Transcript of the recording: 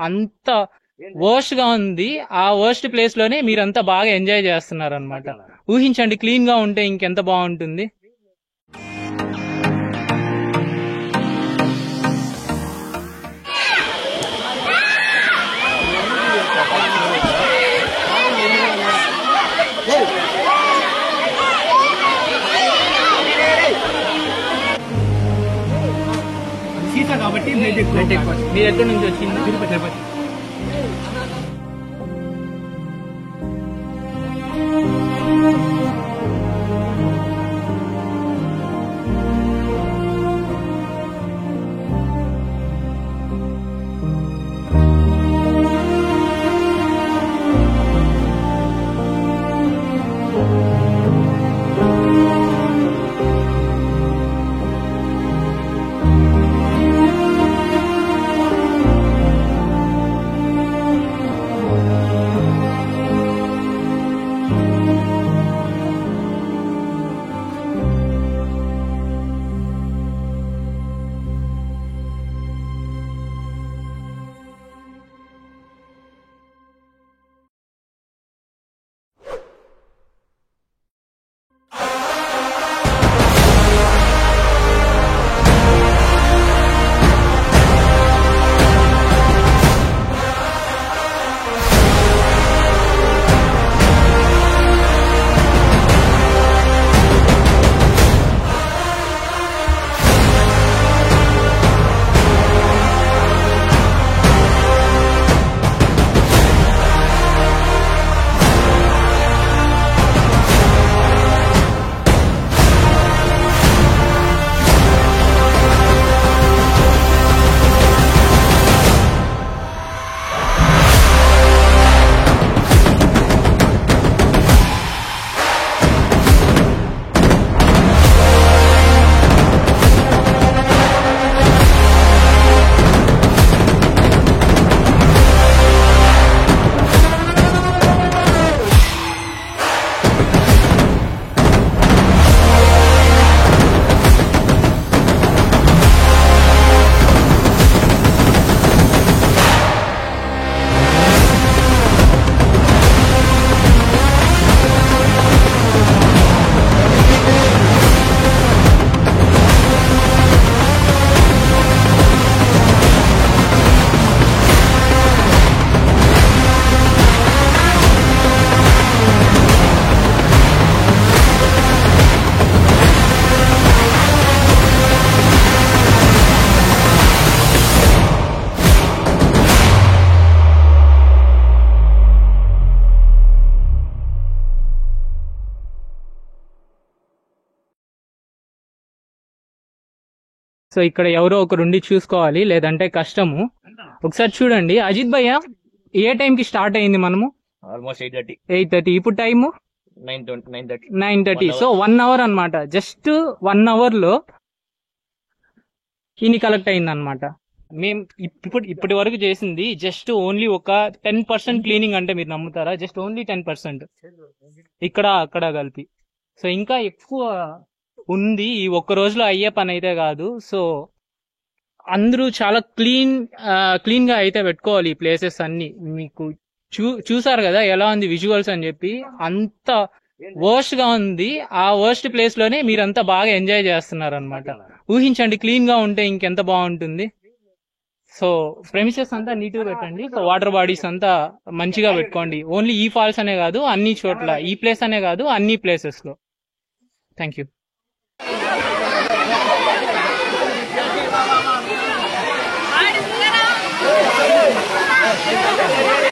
అంత వర్స్ట్ గా ఉంది. ఆ వర్స్ట్ ప్లేస్ లోనే మీరంతా బాగా ఎంజాయ్ చేస్తున్నారు అనమాట. ఊహించండి, క్లీన్ గా ఉంటే ఇంకెంత బాగుంటుంది. కాబట్టి మీ దగ్గర నుంచి వచ్చింది తిరుపతి. సో ఇక్కడ ఎవరో ఒకరుండి చూసుకోవాలి, లేదంటే కష్టము. ఒకసారి చూడండి అజిత్ భయ్య, ఏ టైంకి స్టార్ట్ అయింది మనము? ఆల్మోస్ట్ 8:30. 8:30. ఇప్పుడు టైము 9:30. సో 1 అవర్ అనమాట. జస్ట్ 1 అవర్ లో ఇన్ని కలెక్ట్ అయింది అనమాట. మేము ఇప్పటి వరకు చేసింది జస్ట్ ఓన్లీ ఒక 10% క్లీనింగ్. అంటే మీరు నమ్ముతారా? జస్ట్ ఓన్లీ 10%, ఇక్కడ అక్కడ కలిపి. సో ఇంకా ఎక్కువ ఉంది. ఈ ఒక్క రోజులో అయ్యే పని అయితే కాదు. సో అందరూ చాలా క్లీన్ గా అయితే పెట్టుకోవాలి ఈ ప్లేసెస్ అన్ని. మీకు చూసారు కదా ఎలా ఉంది విజువల్స్ అని చెప్పి. అంత వర్స్ట్ గా ఉంది. ఆ వర్స్ట్ ప్లేస్ లోనే మీరంతా బాగా ఎంజాయ్ చేస్తున్నారు అనమాట. ఊహించండి, క్లీన్ గా ఉంటే ఇంకెంత బాగుంటుంది. సో ప్రెమిసెస్ అంతా నీట్ గా పెట్టండి. సో వాటర్ బాడీస్ అంతా మంచిగా పెట్టుకోండి. ఓన్లీ ఈ ఫాల్స్ అనే కాదు, అన్ని చోట్ల, ఈ ప్లేస్ అనే కాదు, అన్ని ప్లేసెస్ లో. Thank you. Hey!